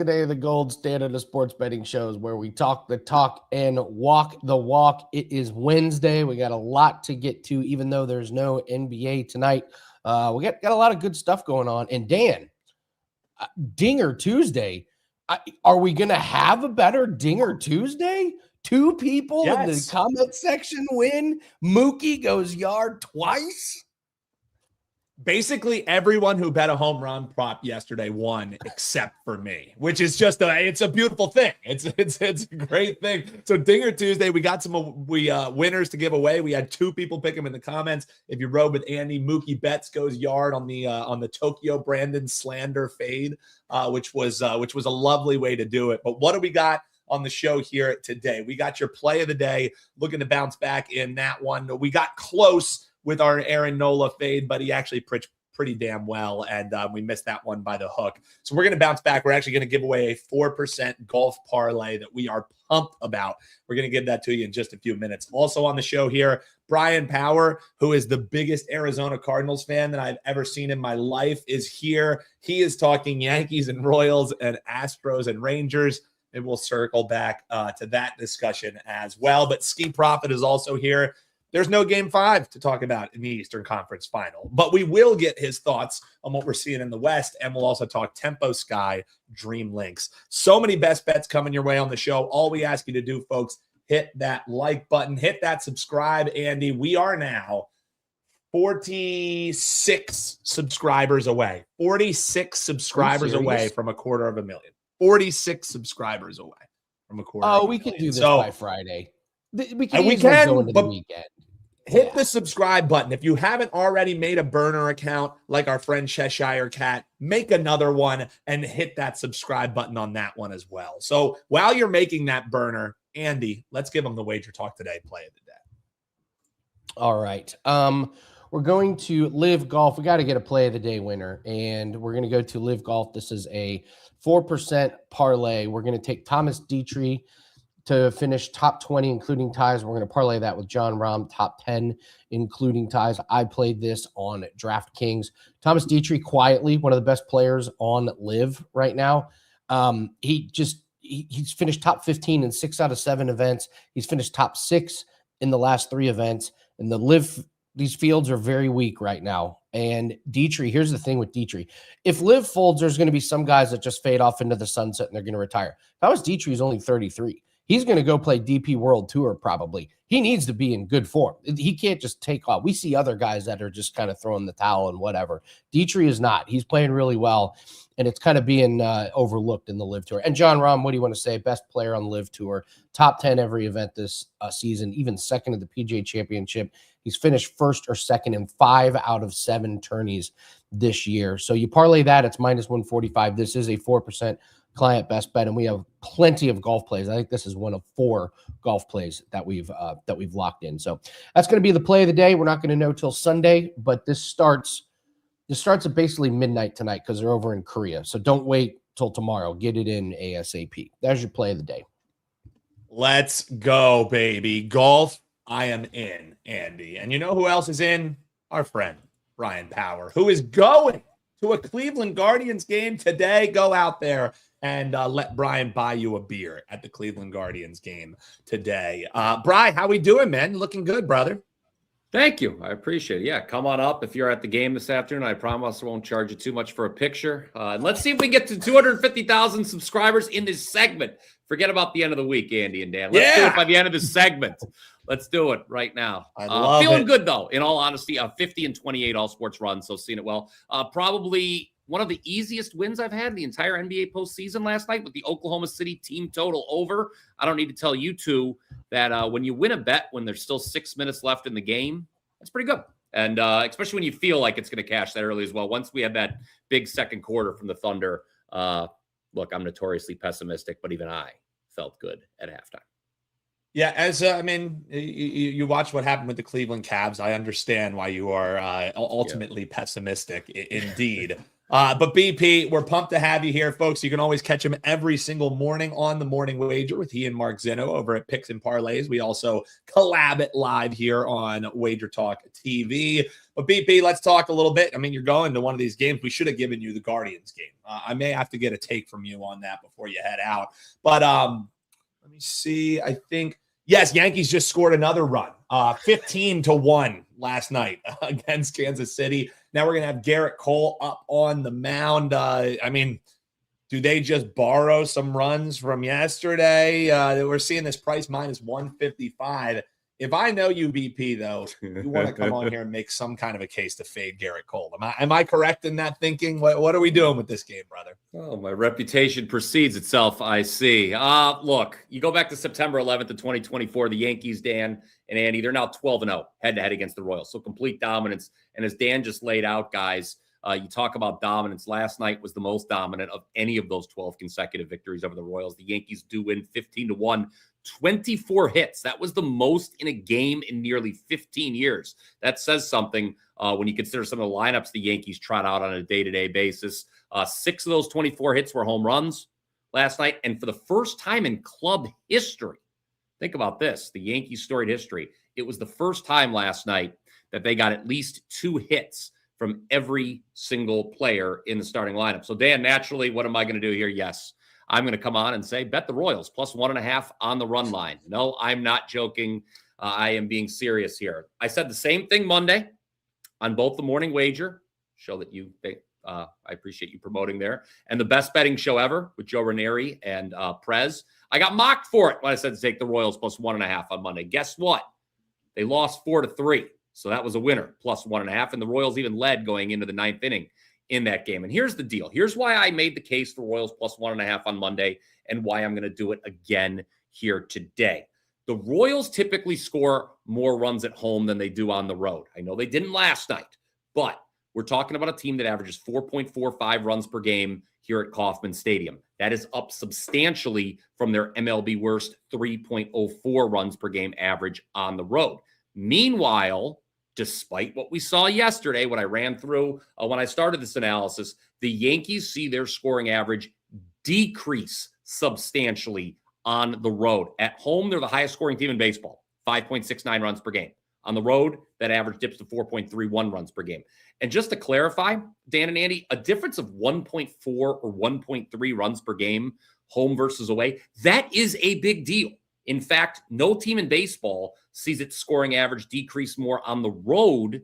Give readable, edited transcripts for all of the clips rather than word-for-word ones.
Today, the gold standard of sports betting shows where we talk the talk and walk the walk. It is Wednesday. We got a lot to get to, even though there's no NBA tonight. We got a lot of good stuff going on. And Dan, Dinger Tuesday. Are we going to have a better Dinger Tuesday? Two people in the comment section win. Mookie goes yard twice. Basically, everyone who bet a home run prop yesterday won, except for me, which is just it's a beautiful thing. It's a great thing. So Dinger Tuesday, we got some winners to give away. We had two people pick them in the comments. If you rode with Andy, Mookie Betts goes yard on the Tokyo Brandon slander fade, which was a lovely way to do it. But what do we got on the show here today? We got your play of the day, looking to bounce back in that one. We got close with our Aaron Nola fade, but he actually pitched pretty damn well, and we missed that one by the hook. So we're going to bounce back. We're actually going to give away a 4% golf parlay that we are pumped about. We're going to give that to you in just a few minutes. Also on the show here, Brian Power, who is the biggest Arizona Cardinals fan that I've ever seen in my life, is here. He is talking Yankees and Royals and Astros and Rangers, and we'll circle back to that discussion as well. But Ski Profit is also here. There's no Game 5 to talk about in the Eastern Conference Final, but we will get his thoughts on what we're seeing in the West, and we'll also talk Tempo Sky Dream Links. So many best bets coming your way on the show. All we ask you to do, folks, hit that like button, hit that subscribe. Andy, we are now 46 subscribers away. 46 subscribers away from 250,000. 46 subscribers away from 250,000. Oh, we can do this by Friday. We can go into the weekend. Hit the subscribe button. If you haven't already made a burner account like our friend Cheshire Cat, make another one and hit that subscribe button on that one as well. So while you're making that burner, Andy, let's give them the Wager Talk Today play of the day. All right. We're going to Live Golf. We got to get a play of the day winner, and we're going to go to Live Golf. This is a 4% parlay. We're going to take Thomas Dietrich to finish top 20, including ties. We're going to parlay that with John Rahm, top 10, including ties. I played this on DraftKings. Thomas Dietrich, quietly, one of the best players on Live right now. He's finished top 15 in 6 out of 7 events. He's finished top 6 in the last 3 events. And the Live, these fields are very weak right now. And Dietrich, here's the thing with Dietrich. If Live folds, there's going to be some guys that just fade off into the sunset and they're going to retire. Thomas Dietrich is only 33. He's going to go play DP World Tour probably. He needs to be in good form. He can't just take off. We see other guys that are just kind of throwing the towel and whatever. Dietrich is not. He's playing really well, and it's kind of being overlooked in the Live Tour. And John Rahm, what do you want to say? Best player on the Live Tour, top 10 every event this season, even second at the PGA Championship. He's finished first or second in 5 out of 7 tourneys this year. So you parlay that, it's minus 145. This is a 4% client best bet, and we have plenty of golf plays. I think this is one of 4 golf plays that we've locked in. So that's going to be the play of the day. We're not going to know till Sunday, but this starts at basically midnight tonight because they're over in Korea. So don't wait till tomorrow. Get it in ASAP. There's your play of the day. Let's go, baby. Golf, I am in, Andy. And you know who else is in? Our friend, Brian Power, who is going to a Cleveland Guardians game today. Go out there and let Brian buy you a beer at the Cleveland Guardians game today. Brian, how we doing, man? Looking good, brother. Thank you. I appreciate it. Yeah, come on up if you're at the game this afternoon. I promise I won't charge you too much for a picture. And let's see if we can get to 250,000 subscribers in this segment. Forget about the end of the week, Andy and Dan. Let's do it by the end of this segment. Let's do it right now. I love feeling it. Good, though, in all honesty. 50 and 28 all sports runs, so seen it well. Probably one of the easiest wins I've had in the entire NBA postseason last night with the Oklahoma City team total over. I don't need to tell you two that when you win a bet when there's still 6 minutes left in the game, that's pretty good. And especially when you feel like it's going to cash that early as well. Once we had that big second quarter from the Thunder, look, I'm notoriously pessimistic, but even I felt good at halftime. Yeah, as you watch what happened with the Cleveland Cavs. I understand why you are ultimately pessimistic, indeed. But BP, we're pumped to have you here, folks. You can always catch him every single morning on the Morning Wager with he and Mark Zinno over at Picks and Parlays. We also collab it live here on WagerTalk TV. But BP, let's talk a little bit. I mean, you're going to one of these games. We should have given you the Guardians game. I may have to get a take from you on that before you head out. But let me see. I think, yes, Yankees just scored another run, 15-1 last night against Kansas City. Now we're going to have Garrett Cole up on the mound. I mean, do they just borrow some runs from yesterday? We're seeing this price minus 155. If I know you, BP, though, you want to come on here and make some kind of a case to fade Garrett Cole. Am I correct in that thinking? What are we doing with this game, brother? Oh, my reputation precedes itself, I see. Look, you go back to September 11th of 2024, the Yankees, Dan and Andy, they're now 12-0 head-to-head against the Royals. So complete dominance. And as Dan just laid out, guys, you talk about dominance. Last night was the most dominant of any of those 12 consecutive victories over the Royals. The Yankees do win 15-1. 24 hits. That was the most in a game in nearly 15 years. That says something when you consider some of the lineups the Yankees trot out on a day-to-day basis. 6 of those 24 hits were home runs last night. And for the first time in club history, think about this, the Yankees' storied history, it was the first time last night that they got at least 2 hits from every single player in the starting lineup. So, Dan, naturally, what am I going to do here? Yes, I'm going to come on and say, bet the Royals plus 1.5 on the run line. No, I'm not joking. I am being serious here. I said the same thing Monday on both the Morning Wager show that I appreciate you promoting there, and the best betting show ever with Joe Ranieri and Prez. I got mocked for it when I said to take the Royals plus 1.5 on Monday. Guess what? They lost 4-3. So that was a winner, plus 1.5. And the Royals even led going into the 9th inning in that game. And here's the deal. Here's why I made the case for Royals plus 1.5 on Monday and why I'm going to do it again here today. The Royals typically score more runs at home than they do on the road. I know they didn't last night, but we're talking about a team that averages 4.45 runs per game here at Kauffman Stadium. That is up substantially from their MLB worst 3.04 runs per game average on the road. Meanwhile, despite what we saw yesterday, when I ran through, when I started this analysis, the Yankees see their scoring average decrease substantially on the road. At home, they're the highest scoring team in baseball, 5.69 runs per game. On the road, that average dips to 4.31 runs per game. And just to clarify, Dan and Andy, a difference of 1.4 or 1.3 runs per game, home versus away, that is a big deal. In fact, no team in baseball sees its scoring average decrease more on the road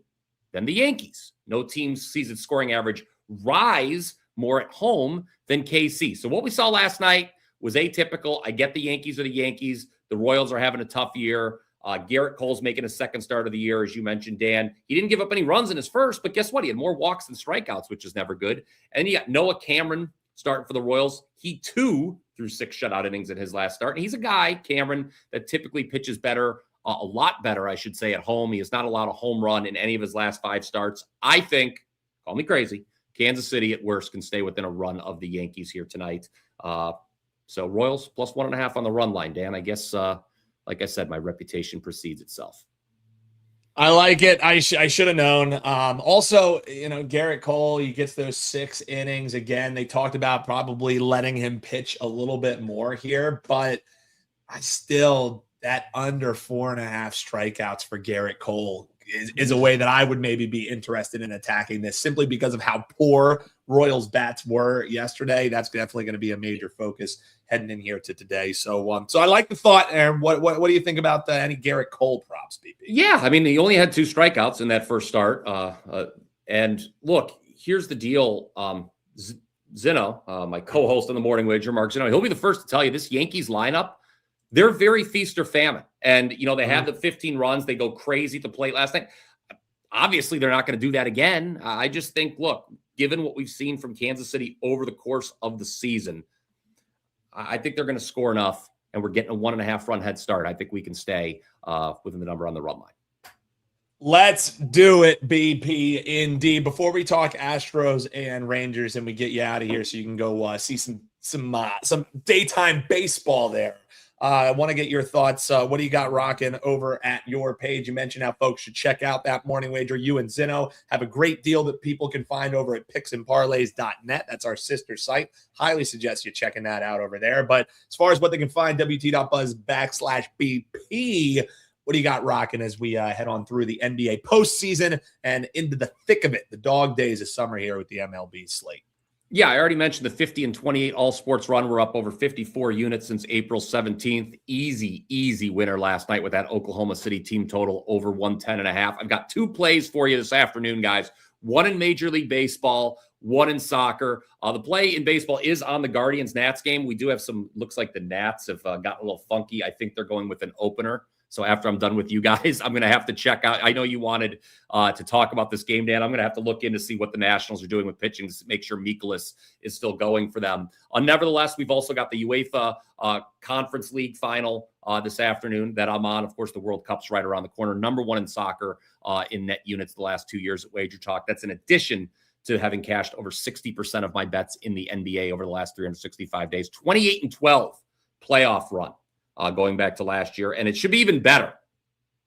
than the Yankees. No team sees its scoring average rise more at home than KC. So what we saw last night was atypical. I get the Yankees are the Yankees. The Royals are having a tough year. Garrett Cole's making a second start of the year, as you mentioned, Dan. He didn't give up any runs in his first, but guess what? He had more walks than strikeouts, which is never good. And you got Noah Cameron starting for the Royals. He, too, threw 6 shutout innings in his last start. And he's a guy, Cameron, that typically pitches better, a lot better, I should say, at home. He has not allowed a home run in any of his last 5 starts. I think, call me crazy, Kansas City at worst can stay within a run of the Yankees here tonight. So Royals plus 1.5 on the run line, Dan. I guess, like I said, my reputation precedes itself. I like it. I should have known. Also, Garrett Cole, he gets those 6 innings. Again, they talked about probably letting him pitch a little bit more here, but that under 4.5 strikeouts for Garrett Cole is a way that I would maybe be interested in attacking this, simply because of how poor Royals bats were yesterday. That's definitely going to be a major focus heading in here to today. So I like the thought. And what do you think about any Garrett Cole props, BP? Yeah, I mean, he only had 2 strikeouts in that first start. And look, here's the deal. Zinno, my co-host on the Morning Wager, Mark Zinno, he'll be the first to tell you this Yankees lineup, they're very feast or famine. And, they had the 15 runs. They go crazy at the plate last night. Obviously, they're not going to do that again. I just think, look, given what we've seen from Kansas City over the course of the season, I think they're going to score enough, and we're getting a 1.5 run head start. I think we can stay within the number on the run line. Let's do it, BP, indeed. Before we talk Astros and Rangers and we get you out of here so you can go see some daytime baseball there. I want to get your thoughts. What do you got rocking over at your page? You mentioned how folks should check out that morning wager. You and Zinno have a great deal that people can find over at picksandparlays.net. That's our sister site. Highly suggest you checking that out over there. But as far as what they can find, WT.buzz/BP. What do you got rocking as we head on through the NBA postseason and into the thick of it, the dog days of summer here with the MLB slate? Yeah, I already mentioned the 50 and 28 all sports run. We're up over 54 units since April 17th. Easy winner last night with that Oklahoma City team total over 110.5. I've got 2 plays for you this afternoon, guys. One in Major League Baseball, one in soccer. The play in baseball is on the Guardians-Nats game. We do have some, looks like the Nats have gotten a little funky. I think they're going with an opener. So after I'm done with you guys, I'm going to have to check out. I know you wanted to talk about this game, Dan. I'm going to have to look in to see what the Nationals are doing with pitching to make sure Mikolas is still going for them. Nevertheless, we've also got the UEFA Conference League final this afternoon that I'm on. Of course, the World Cup's right around the corner. Number 1 in soccer in net units the last 2 years at WagerTalk. That's in addition to having cashed over 60% of my bets in the NBA over the last 365 days. 28-12 playoff run. Going back to last year. And it should be even better,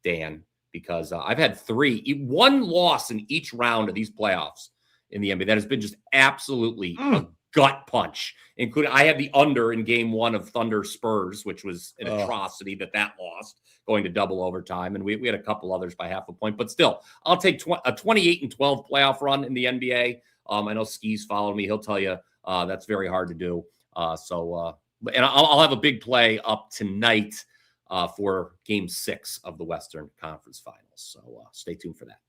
Dan, because I've had 1 loss in each round of these playoffs in the NBA. That has been just absolutely a gut punch, including I had the under in game 1 of Thunder Spurs, which was an atrocity that lost going to double overtime. And we had a couple others by half a point, but still, I'll take a 28-12 playoff run in the NBA. I know Ski's followed me. He'll tell you that's very hard to do. And I'll have a big play up tonight for game 6 of the Western Conference Finals. So stay tuned for that.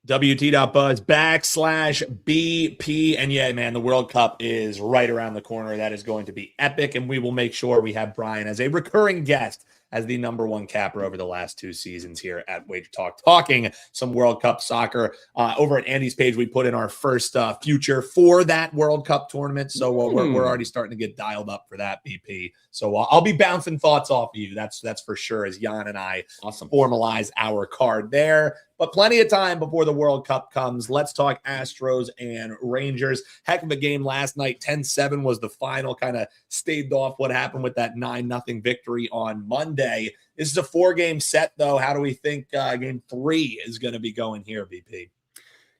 WT.buzz/BP. And yeah, man, the World Cup is right around the corner. That is going to be epic. And we will make sure we have Brian as a recurring guest as the number 1 capper over the last 2 seasons here at WagerTalk, talking some World Cup soccer. Over at Andy's page, we put in our first future for that World Cup tournament. So we're already starting to get dialed up for that, BP. So I'll be bouncing thoughts off of you. That's for sure, as Jan and I formalize our card there. But plenty of time before the World Cup comes. Let's talk Astros and Rangers. Heck of a game last night. 10-7 was the final. Kind of staved off what happened with that 9-0 victory on Monday. This is a 4-game set, though. How do we think game 3 is going to be going here, BP?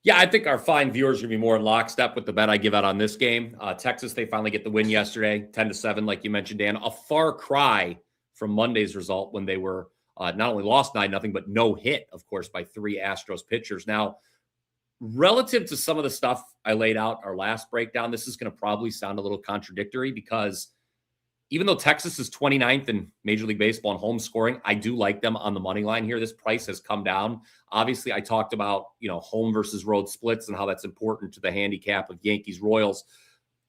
Yeah, I think our fine viewers are going to be more in lockstep with the bet I give out on this game. Texas, they finally get the win yesterday, 10-7, like you mentioned, Dan. A far cry from Monday's result when they were not only lost 9-0, but no hit, of course, by 3 Astros pitchers. Now, relative to some of the stuff I laid out our last breakdown, this is going to probably sound a little contradictory because even though Texas is 29th in Major League Baseball in home scoring, I do like them on the money line here. This price has come down. Obviously, I talked about, home versus road splits and how that's important to the handicap of Yankees Royals.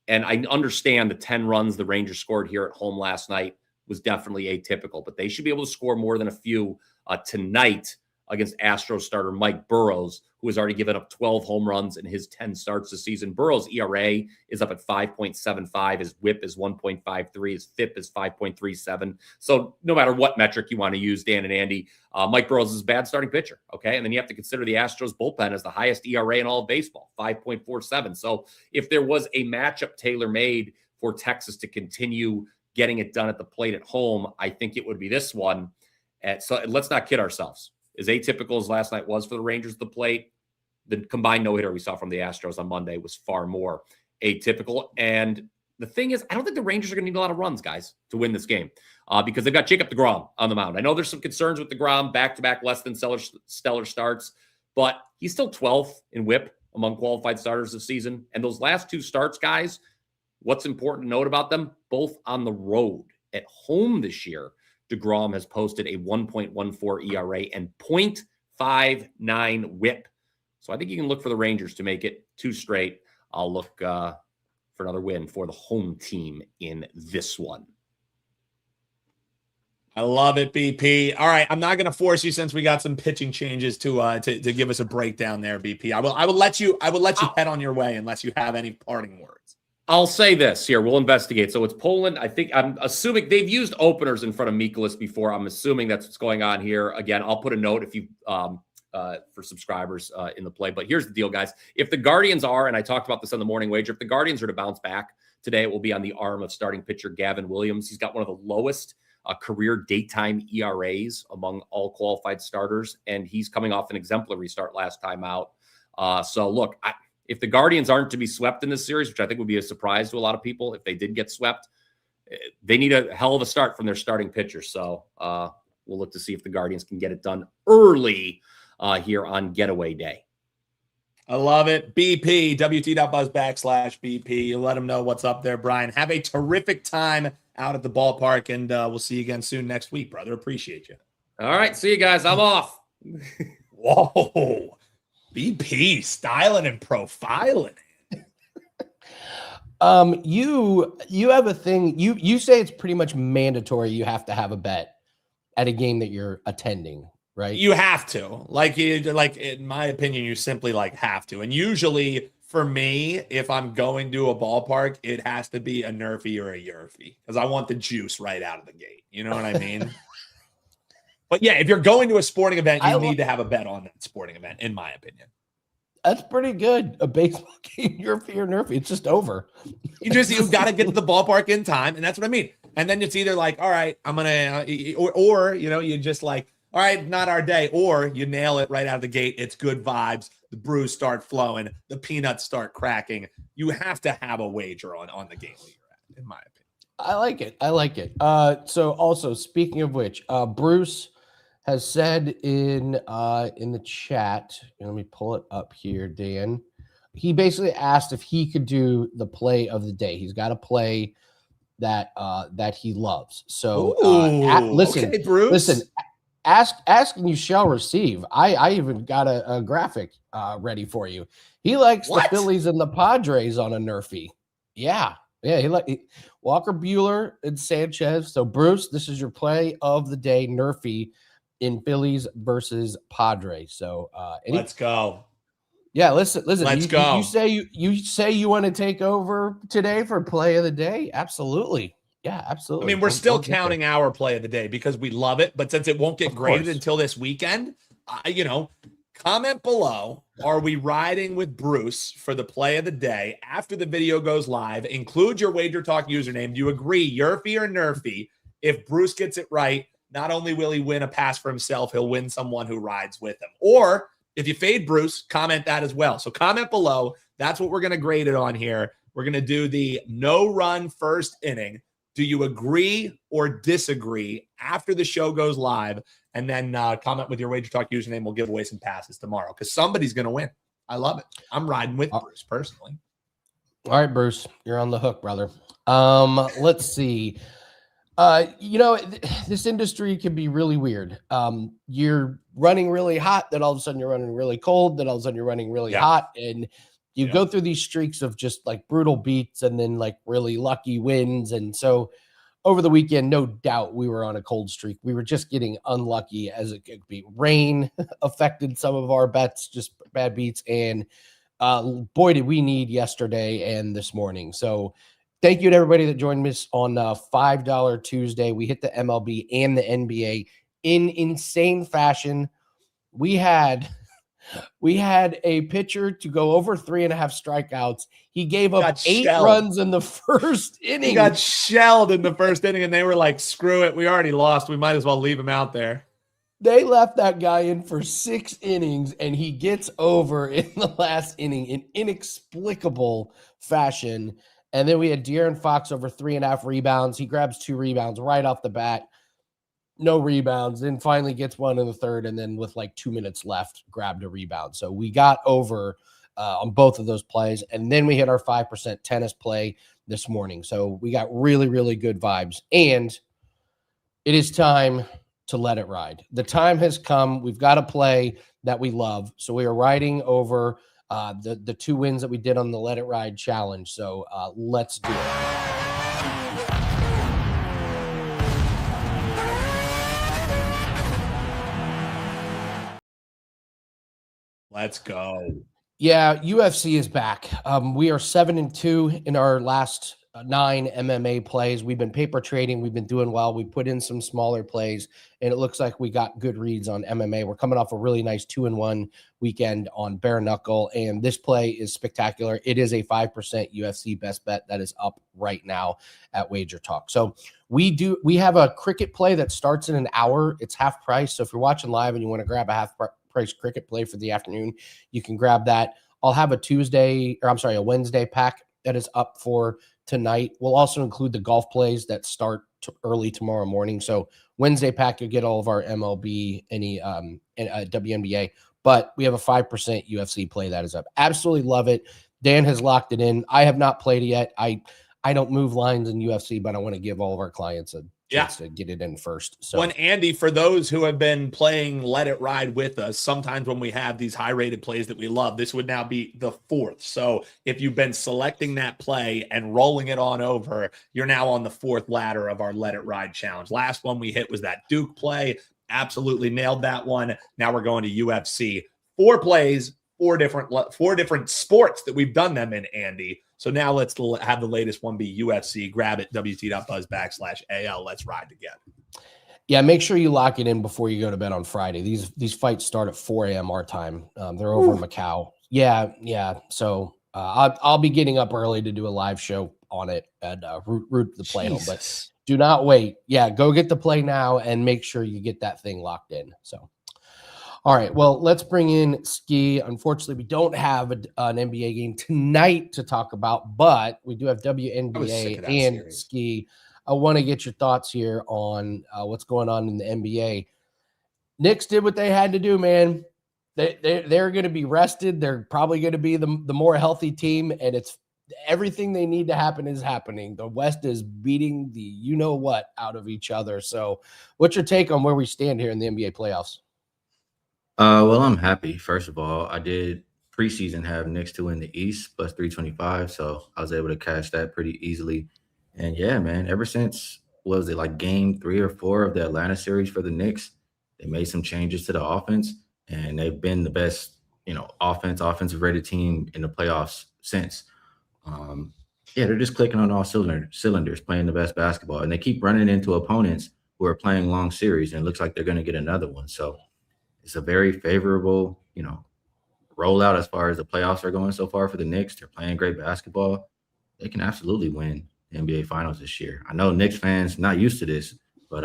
And I understand the 10 runs the Rangers scored here at home last night was definitely atypical, but they should be able to score more than a few tonight against Astros starter Mike Burrows, who has already given up 12 home runs in his 10 starts this season. Burrows' ERA is up at 5.75. His WHIP is 1.53. His FIP is 5.37. So no matter what metric you want to use, Dan and Andy, Mike Burrows is a bad starting pitcher, okay? And then you have to consider the Astros bullpen as the highest ERA in all of baseball, 5.47. So if there was a matchup tailor-made for Texas to continue getting it done at the plate at home, I think it would be this one. So let's not kid ourselves. As atypical as last night was for the Rangers at the plate, the combined no-hitter we saw from the Astros on Monday was far more atypical. And the thing is, I don't think the Rangers are going to need a lot of runs, guys, to win this game because they've got Jacob deGrom on the mound. I know there's some concerns with deGrom, back-to-back less than stellar starts, but he's still 12th in WHIP among qualified starters this season. And those last 2 starts, guys, what's important to note about them? Both on the road. At home this year, deGrom has posted a 1.14 ERA and 0.59 WHIP. So I think you can look for the Rangers to make it 2 straight. I'll look for another win for the home team in this one. I love it, BP. All right, I'm not going to force you since we got some pitching changes to give us a breakdown there, BP. I will let you head on your way unless you have any parting words. I'll say this here. We'll investigate. So it's Poland. I'm assuming they've used openers in front of Mikolas before. I'm assuming that's what's going on here. Again, I'll put a note if you for subscribers in the play. But here's the deal, guys. If the Guardians are, and I talked about this on the morning wager, if the Guardians are to bounce back today, it will be on the arm of starting pitcher Gavin Williams. He's got one of the lowest career daytime ERAs among all qualified starters, and he's coming off an exemplary start last time out. So look, if the Guardians aren't to be swept in this series, which I think would be a surprise to a lot of people if they did get swept, they need a hell of a start from their starting pitcher. So we'll look to see if the Guardians can get it done early here on getaway day. I love it. BP, WT.buzz/BP. You let them know what's up there, Brian. Have a terrific time out at the ballpark, and we'll see you again soon next week, brother. Appreciate you. All right. See you guys. I'm off. Whoa. BP, styling and profiling. You have a thing. You say it's pretty much mandatory. You have to have a bet at a game that you're attending, right? You have to. Like in my opinion, you simply have to. And usually for me, if I'm going to a ballpark, it has to be a nerfy or a yerfy because I want the juice right out of the gate. You know what I mean? But yeah, if you're going to a sporting event, you need to have a bet on that sporting event, in my opinion. That's pretty good. A baseball game, yerfy or nerfy, it's just over. You've got to get to the ballpark in time, and that's what I mean. And then it's either all right, I'm gonna, or you just all right, not our day, or you nail it right out of the gate. It's good vibes. The brews start flowing. The peanuts start cracking. You have to have a wager on the game that you're at, in my opinion. I like it. So also speaking of which, Bruce has said in the chat, let me pull it up here, Dan. He basically asked if he could do the play of the day. He's got a play that he loves. So listen, okay, Bruce. Listen, ask and you shall receive. I even got a graphic ready for you. He likes the Phillies and the Padres on a nerfy. Yeah. He Walker Buehler and Sanchez. So Bruce, this is your play of the day, nerfy in Phillies versus Padres. So let's go. Yeah, listen. Let's go. You say you want to take over today for play of the day? Absolutely. Yeah, absolutely. I mean, we're still counting our play of the day because we love it, but since it won't get graded until this weekend, comment below. Are we riding with Bruce for the play of the day after the video goes live? Include your WagerTalk username. Do you agree, yerfy or nerfy? If Bruce gets it right, not only will he win a pass for himself, he'll win someone who rides with him. Or if you fade Bruce, comment that as well. So comment below. That's what we're going to grade it on here. We're going to do the no-run first inning. Do you agree or disagree after the show goes live? And then comment with your WagerTalk username. We'll give away some passes tomorrow because somebody's going to win. I love it. I'm riding with Bruce personally. All right, Bruce, you're on the hook, brother. Let's see. This industry can be really weird. You're running really hot, then all of a sudden you're running really cold, then all of a sudden you're running really hot, and you go through these streaks of just brutal beats and then really lucky wins. And so over the weekend, no doubt we were on a cold streak. We were just getting unlucky as it could be. Rain affected some of our bets, just bad beats. And boy, did we need yesterday and this morning. So thank you to everybody that joined us on $5 Tuesday. We hit the MLB and the NBA in insane fashion. We had a pitcher to go over 3.5 strikeouts. He gave up 8 runs in the first inning. He got shelled in the first inning, and they were like, screw it. We already lost. We might as well leave him out there. They left that guy in for 6 innings, and he gets over in the last inning in inexplicable fashion. And then we had De'Aaron Fox over 3.5 rebounds. He grabs 2 rebounds right off the bat. No rebounds. Then finally gets one in the third. And then with 2 minutes left, grabbed a rebound. So we got over on both of those plays. And then we hit our 5% tennis play this morning. So we got really, really good vibes. And it is time to let it ride. The time has come. We've got a play that we love. So we are riding over the 2 wins that we did on the Let It Ride challenge. So let's do it. Let's go. Yeah, UFC is back. We are 7-2 in our last 9 MMA plays. We've been paper trading. We've been doing well. We put in some smaller plays, and it looks like we got good reads on MMA. We're coming off a really nice 2-1 weekend on bare knuckle, and this play is spectacular. It is a 5% UFC best bet that is up right now at WagerTalk. So we have a cricket play that starts in an hour. It's half price. So if you're watching live and you want to grab a half price cricket play for the afternoon, you can grab that. I'll have a Wednesday pack that is up for tonight. We'll also include the golf plays that start early tomorrow morning. So Wednesday pack, you'll get all of our MLB, and WNBA, but we have a 5% UFC play that is up. Absolutely love it. Dan has locked it in. I have not played it yet. I don't move lines in UFC, but I want to give all of our clients a chance to get it in first. So when Andy, for those who have been playing Let It Ride with us, sometimes when we have these high rated plays that we love, this would now be the 4th. So if you've been selecting that play and rolling it on over, you're now on the 4th ladder of our Let It Ride challenge. Last one we hit was that Duke play. Absolutely nailed that one. Now we're going to UFC. 4 plays, 4 different sports that we've done them in, Andy. So now let's have the latest one be UFC. Grab it, wt.buzz/AL. Let's ride together. Yeah, make sure you lock it in before you go to bed on Friday. These fights start at 4 a.m. our time. They're over in Macau. Yeah. So I'll be getting up early to do a live show on it and root the play home. But do not wait. Yeah, go get the play now and make sure you get that thing locked in. So. All right, well, let's bring in Ski. Unfortunately, we don't have an NBA game tonight to talk about, but we do have WNBA and series. Ski. I want to get your thoughts here on what's going on in the NBA. Knicks did what they had to do, man. They're going to be rested. They're probably going to be the more healthy team, and it's everything they need to happen is happening. The West is beating the you-know-what out of each other. So what's your take on where we stand here in the NBA playoffs? Well, I'm happy. First of all, I did preseason have Knicks to win the East plus 325, so I was able to cash that pretty easily. And yeah, man, ever since like game 3 or 4 of the Atlanta series for the Knicks, they made some changes to the offense, and they've been the best, offensive rated team in the playoffs since. Yeah, they're just clicking on all cylinders, playing the best basketball, and they keep running into opponents who are playing long series, and it looks like they're going to get another one. So it's a very favorable, rollout as far as the playoffs are going so far for the Knicks. They're playing great basketball. They can absolutely win the NBA Finals this year. I know Knicks fans not used to this, but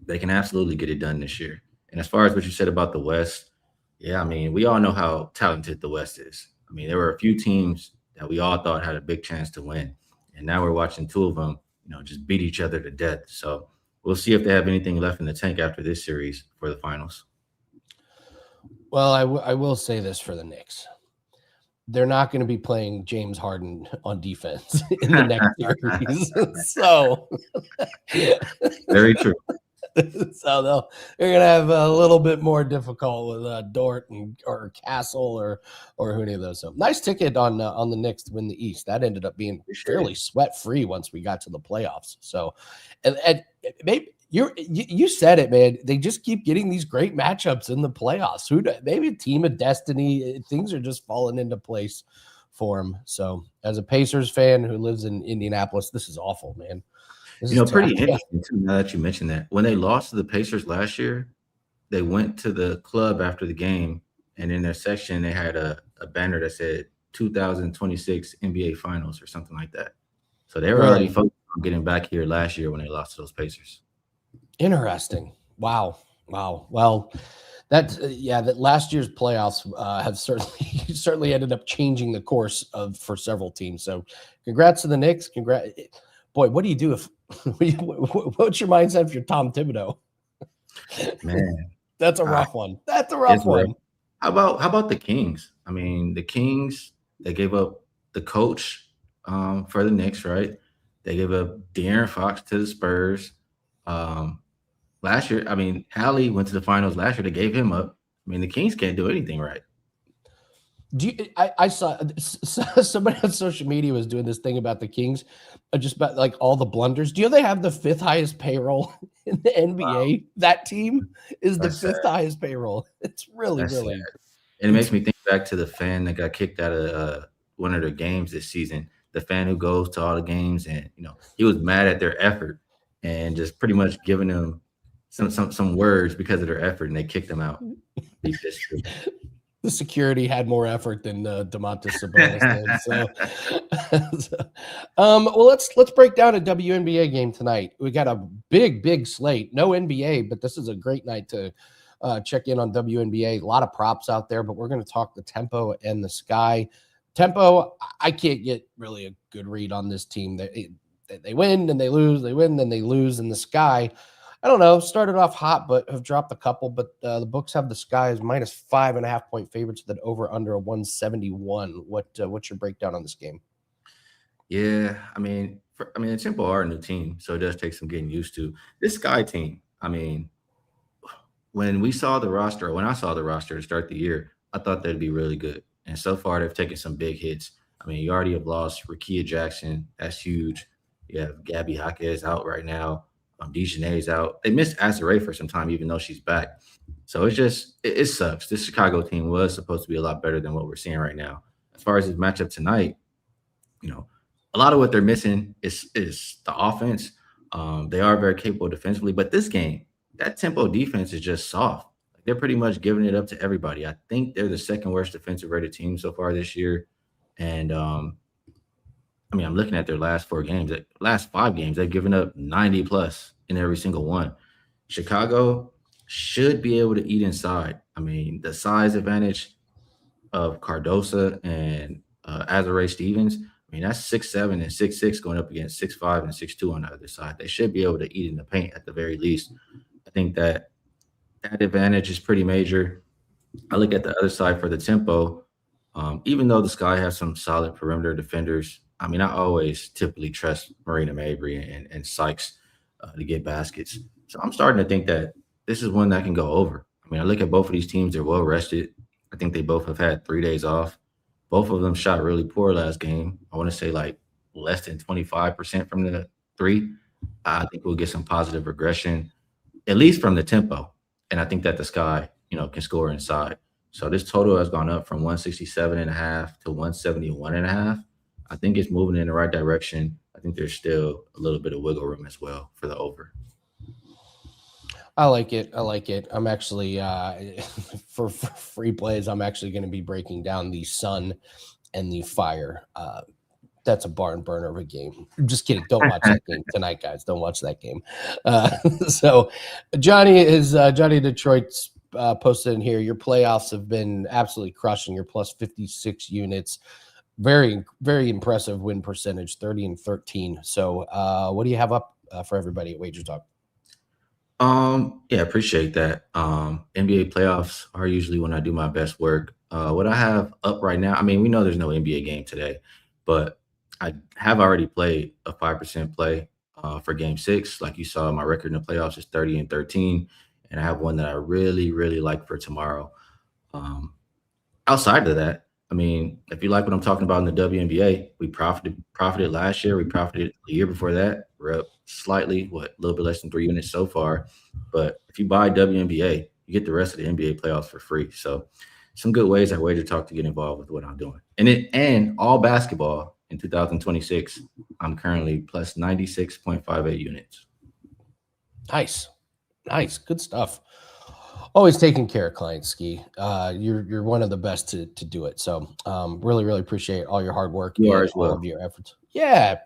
they can absolutely get it done this year. And as far as what you said about the West, yeah, I mean, we all know how talented the West is. I mean, there were a few teams that we all thought had a big chance to win, and now we're watching 2 of them, just beat each other to death. So we'll see if they have anything left in the tank after this series for the finals. Well, I will say this for the Knicks. They're not going to be playing James Harden on defense in the next series. So very true. So they're going to have a little bit more difficult with Dort or Castle or any of those. So nice ticket on the Knicks to win the East. That ended up being fairly sweat-free once we got to the playoffs. So and maybe you said it, man. They just keep getting these great matchups in the playoffs. Maybe a team of destiny. Things are just falling into place for them. So, as a Pacers fan who lives in Indianapolis, this is awful, man. Pretty interesting too. Now that you mentioned that, when they lost to the Pacers last year, they went to the club after the game, and in their section they had a banner that said 2026 NBA Finals or something like that. So they were already focused on getting back here last year when they lost to those Pacers. Interesting. Wow. Well, that last year's playoffs have certainly ended up changing the course for several teams. So, congrats to the Knicks. Boy, what do you do if? What's your mindset if you're Tom Thibodeau? Man, that's a rough one. That's a rough one. How about the Kings? I mean, the Kings, they gave up the coach for the Knicks, right? They gave up De'Aaron Fox to the Spurs. Last year, I mean, Hallie went to the finals last year. They gave him up. I mean, the Kings can't do anything right. I saw somebody on social media was doing this thing about the Kings, just about like all the blunders. Do you know they have the 5th highest payroll in the NBA? Wow. That team is the 5th highest payroll. It's really sad. And it makes me think back to the fan that got kicked out of one of their games this season. the fan who goes to all the games, and he was mad at their effort and just pretty much giving them some words because of their effort, and they kicked them out. The security had more effort than Domantas Sabonis did. So, well, let's break down a WNBA game tonight. We got a big slate. No NBA, but this is a great night to check in on WNBA. A lot of props out there, but we're going to talk the tempo and the sky. Tempo, I can't get really a good read on this team. They win and they lose. They win and they lose. In the sky, I don't know, started off hot, but have dropped a couple. But the books have the Sky as minus 5.5 point favorites with an over under a 171. What's your breakdown on this game? Yeah, I mean, the Tempo are a new team, so it does take some getting used to. This Sky team, I mean, when I saw the roster to start the year, I thought they'd be really good. And so far, they've taken some big hits. I mean, you already have lost Rakia Jackson. That's huge. You have Gabby Jaquez out right now. Dejanay's out. They missed Azare for some time, even though she's back. So it sucks. This Chicago team was supposed to be a lot better than what we're seeing right now. As far as this matchup tonight, a lot of what they're missing is the offense. They are very capable defensively, but this game, that Tempo defense is just soft. They're pretty much giving it up to everybody. I think they're the second worst defensive rated team so far this year. And I'm looking at their last 5 games, they've given up 90 plus in every single one. Chicago should be able to eat inside. I mean, the size advantage of Cardosa and Azare Stevens, that's 6'7" and 6'6" going up against 6'5" and 6'2" on the other side. They should be able to eat in the paint at the very least. I think that advantage is pretty major. I look at the other side for the Tempo. Even though the Sky has some solid perimeter defenders, I always typically trust Marina Mabry and Sykes to get baskets. So I'm starting to think that this is one that can go over. I look at both of these teams. They're well rested. I think they both have had 3 days off. Both of them shot really poor last game. I want to say like less than 25% from the 3. I think we'll get some positive regression, at least from the Tempo. And I think that the Sky, can score inside. So this total has gone up from 167.5 to 171.5. I think it's moving in the right direction. I think there's still a little bit of wiggle room as well for the over. I like it. I'm actually for free plays, I'm actually going to be breaking down the Sun and the Fire. That's a barn burner of a game. I'm just kidding. Don't watch that game tonight, guys. Don't watch that game. So Johnny Detroit's posted in here. Your playoffs have been absolutely crushing. You're plus 56 units. Very, very impressive win percentage, 30-13. So what do you have up for everybody at WagerTalk? Yeah, appreciate that. NBA playoffs are usually when I do my best work. What I have up right now, we know there's no NBA game today, but I have already played a 5% play for game 6. Like you saw, my record in the playoffs is 30-13, and I have one that I really, really like for tomorrow. Outside of that, if you like what I'm talking about in the WNBA, we profited last year. We profited the year before that. We're up slightly, a little bit less than 3 units so far. But if you buy WNBA, you get the rest of the NBA playoffs for free. So some good ways at WagerTalk to get involved with what I'm doing. And all basketball in 2026, I'm currently plus 96.58 units. Nice. Good stuff. Always taking care of clients, Ski. You're one of the best to do it. So really, really appreciate all your hard work and all of your efforts. Yeah.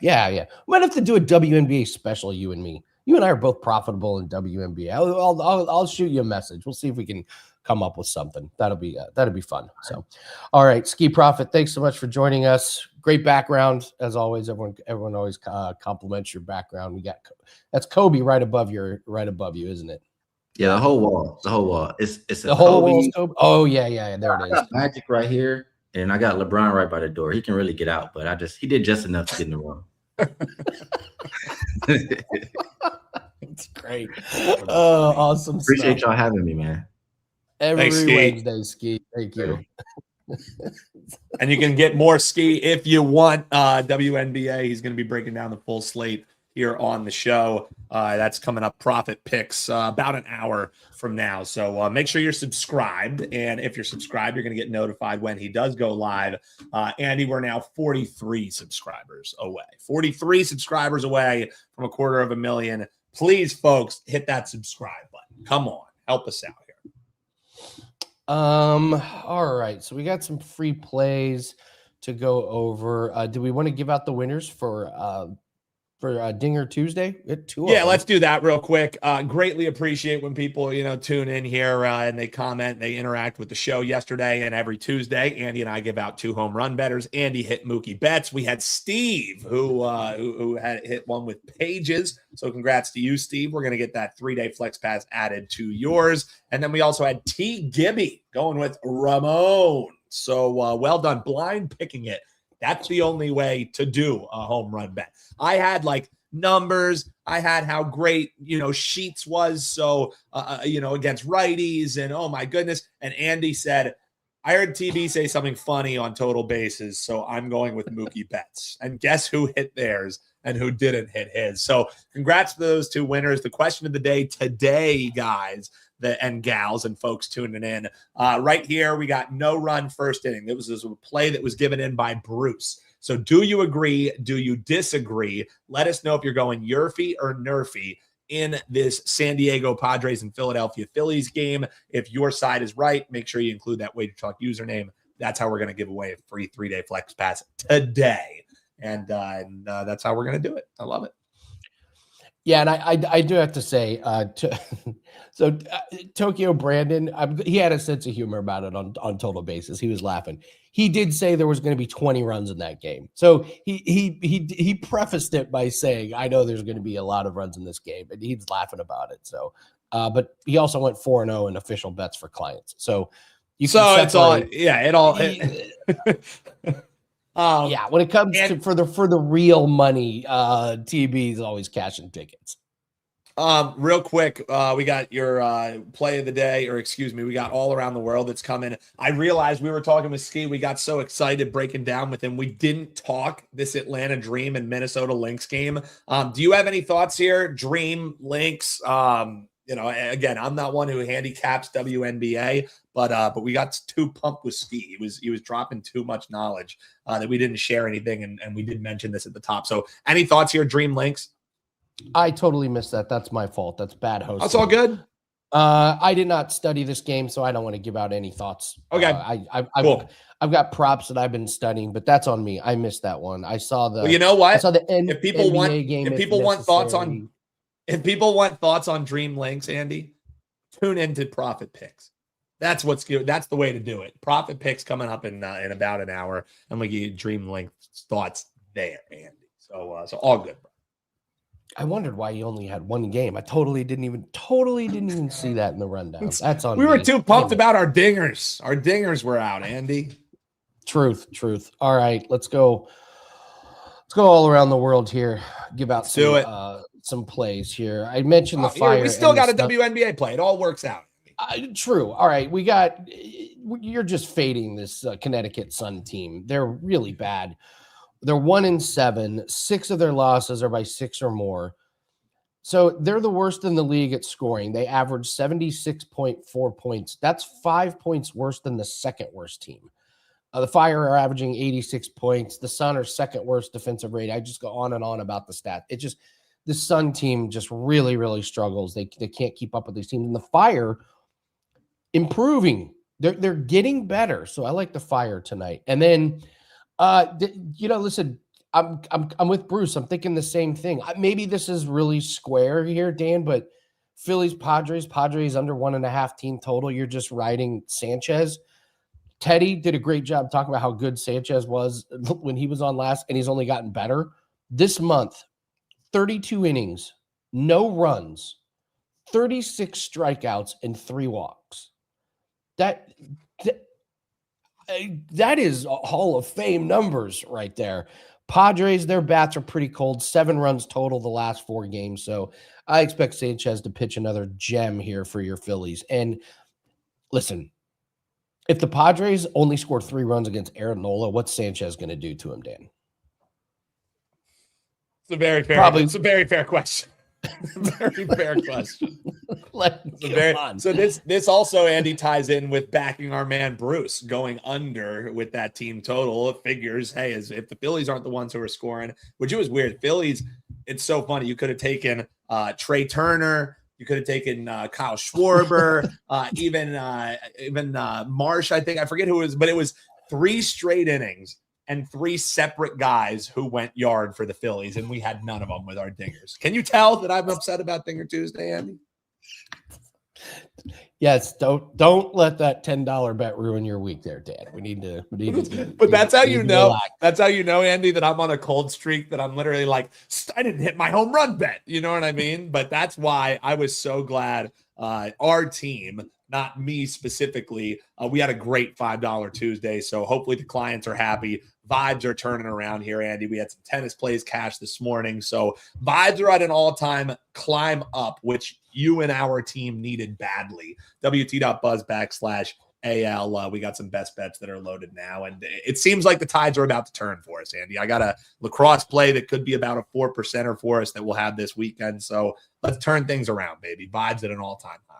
Might have to do a WNBA special, you and me. You and I are both profitable in WNBA. I'll shoot you a message. We'll see if we can come up with something. That'll be fun. So, all right, Ski Prophet, thanks so much for joining us. Great background as always. Everyone always compliments your background. That's Kobe right above you, isn't it? Yeah, the whole wall. It's the whole wall. Oh yeah. There it is. Magic right here, and I got LeBron right by the door. He can really get out, but he did just enough to get in the room. It's great. Oh, awesome! Appreciate y'all having me, man. Every Wednesday, Ski. Thank you. And you can get more Ski if you want WNBA. He's going to be breaking down the full slate here on the show. That's coming up, Profit Picks, about an hour from now. So make sure you're subscribed. And if you're subscribed, you're going to get notified when he does go live. Andy, we're now 43 subscribers away. 43 subscribers away from 250,000. Please, folks, hit that subscribe button. Come on, help us out here. All right. So we got some free plays to go over. Do we want to give out the winners for Dinger Tuesday? Yeah, let's do that real quick. Greatly appreciate when people, tune in here and they comment, they interact with the show yesterday and every Tuesday. Andy and I give out 2 home run bettors. Andy hit Mookie Betts. We had Steve who had hit one with Pages. So congrats to you, Steve. We're going to get that 3-day flex pass added to yours. And then we also had T. Gibby going with Ramon. So well done. Blind picking it. That's the only way to do a home run bet. I had numbers. I had how great, Sheets was. So, against righties and oh my goodness. And Andy said, I heard TB say something funny on total bases. So I'm going with Mookie Betts. And guess who hit theirs and who didn't hit his. So congrats to those 2 winners. The question of the day today, guys, and gals and folks tuning in. Right here, we got no run first inning. This was a play that was given in by Bruce. So do you agree? Do you disagree? Let us know if you're going Yurfie or Nerfy in this San Diego Padres and Philadelphia Phillies game. If your side is right, make sure you include that WagerTalk username. That's how we're going to give away a free 3-day flex pass today. And that's how we're going to do it. I love it. Yeah, and I do have to say, Tokyo Brandon, he had a sense of humor about it on total basis. He was laughing. He did say there was going to be 20 runs in that game. So he prefaced it by saying, I know there's going to be a lot of runs in this game, and he's laughing about it. So, but he also went 4-0 in official bets for clients. So it's all, yeah, when it comes to for the real money, TB is always cashing tickets. Real quick, we got your play of the day, or excuse me, we got all around the world that's coming. I realized we were talking with Ski. We got so excited breaking down with him. We didn't talk this Atlanta Dream and Minnesota Lynx game. Do you have any thoughts here? Dream, Lynx, again, I'm not one who handicaps WNBA, but we got too pumped with Ski. He was dropping too much knowledge that we didn't share anything, and we did mention this at the top. So any thoughts here, Dream Lynx? I totally missed that. That's my fault. That's bad hosting. That's all good. I did not study this game, so I don't want to give out any thoughts. Okay. Cool. I've got props that I've been studying, but that's on me. I missed that one. I saw the. Well, you know what? I saw the if people NBA want game. If people want thoughts on. If people want thoughts on Dream Lynx, Andy, tune into Profit Picks. That's what's good. That's the way to do it. Profit Picks coming up in about an hour, and we give you Dream Lynx thoughts there, Andy. So all good, bro. I wondered why he only had one game. I totally didn't even see that in the rundown. That's on. We were too pumped about our dingers. Our dingers were out, Andy. Truth. All right, let's go. Let's go all around the world here. Give out some plays here. I mentioned the Fire. We still got a WNBA play. It all works out. True. All right, you're just fading this Connecticut Sun team. They're really bad. They're 1-7. 6 of their losses are by 6 or more. So they're the worst in the league at scoring. They average 76.4 points. That's 5 points worse than the second worst team. The Fire are averaging 86 points. The Sun are second worst defensive rate. I just go on and on about the stat. The Sun team just really, really struggles. They can't keep up with these teams. And the Fire improving. They're getting better. So I like the Fire tonight. And then listen, I'm with Bruce. I'm thinking the same thing. Maybe this is really square here, Dan, but Phillies, Padres under 1.5 team total. You're just riding Sanchez. Teddy did a great job talking about how good Sanchez was when he was on last, and he's only gotten better. This month, 32 innings, no runs, 36 strikeouts, and 3 walks. That is Hall of Fame numbers right there. Padres, their bats are pretty cold. 7 runs total the last 4 games. So I expect Sanchez to pitch another gem here for your Phillies. And listen, if the Padres only scored 3 runs against Aaron Nola, what's Sanchez going to do to him, Dan? It's a very fair. Probably- It's a very fair question. Very fair question. Come on. So this also, Andy, ties in with backing our man Bruce going under with that team total. It figures, hey, as if the Phillies aren't the ones who are scoring, which it was weird. Phillies, it's so funny. You could have taken Trey Turner. You could have taken Kyle Schwarber, even Marsh. I think I forget who it was, but it was 3 straight innings and 3 separate guys who went yard for the Phillies, and we had none of them with our dingers. Can you tell that I'm upset about Dinger Tuesday, Andy? Yes, don't let that $10 bet ruin your week there, Dan. We need to But that's how you know. relax. That's how you know, Andy, that I'm on a cold streak, that I'm literally like, I didn't hit my home run bet. You know what I mean? But that's why I was so glad our team, not me specifically, we had a great $5 Tuesday. So hopefully the clients are happy. Vibes are turning around here, Andy. We had some tennis plays cash this morning. So vibes are at an all-time climb up, which you and our team needed badly. WT.buzz/AL. We got some best bets that are loaded now. And it seems like the tides are about to turn for us, Andy. I got a lacrosse play that could be about a 4%er for us that we'll have this weekend. So let's turn things around, baby. Vibes at an all-time high.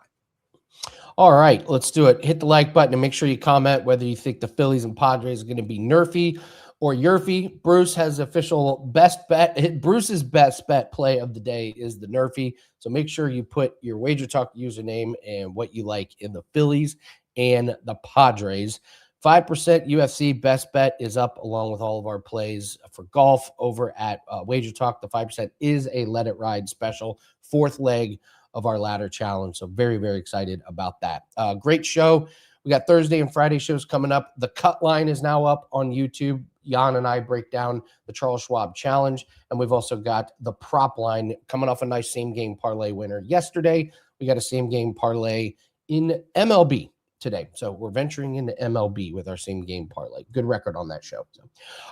All right, let's do it. Hit the like button and make sure you comment whether you think the Phillies and Padres are going to be nerfy or yerfy. Bruce has official best bet. Bruce's best bet play of the day is the nerfy. So make sure you put your WagerTalk username and what you like in the Phillies and the Padres. 5% UFC best bet is up along with all of our plays for golf over at WagerTalk. The 5% is a Let It Ride special, 4th leg of our ladder challenge. So very, very excited about that. Great show. We got Thursday and Friday shows coming up. The cut line is now up on YouTube. Jan and I break down the Charles Schwab challenge. And we've also got the prop line coming off a nice same game parlay winner yesterday. We got a same game parlay in MLB today. So we're venturing into MLB with our same game parlay. Good record on that show. So,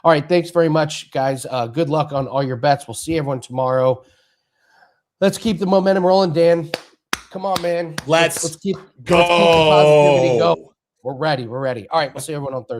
all right. Thanks very much, guys. Good luck on all your bets. We'll see everyone tomorrow. Let's keep the momentum rolling, Dan. Come on, man. Let's keep go. the positivity going. We're ready. All right. We'll see everyone on Thursday.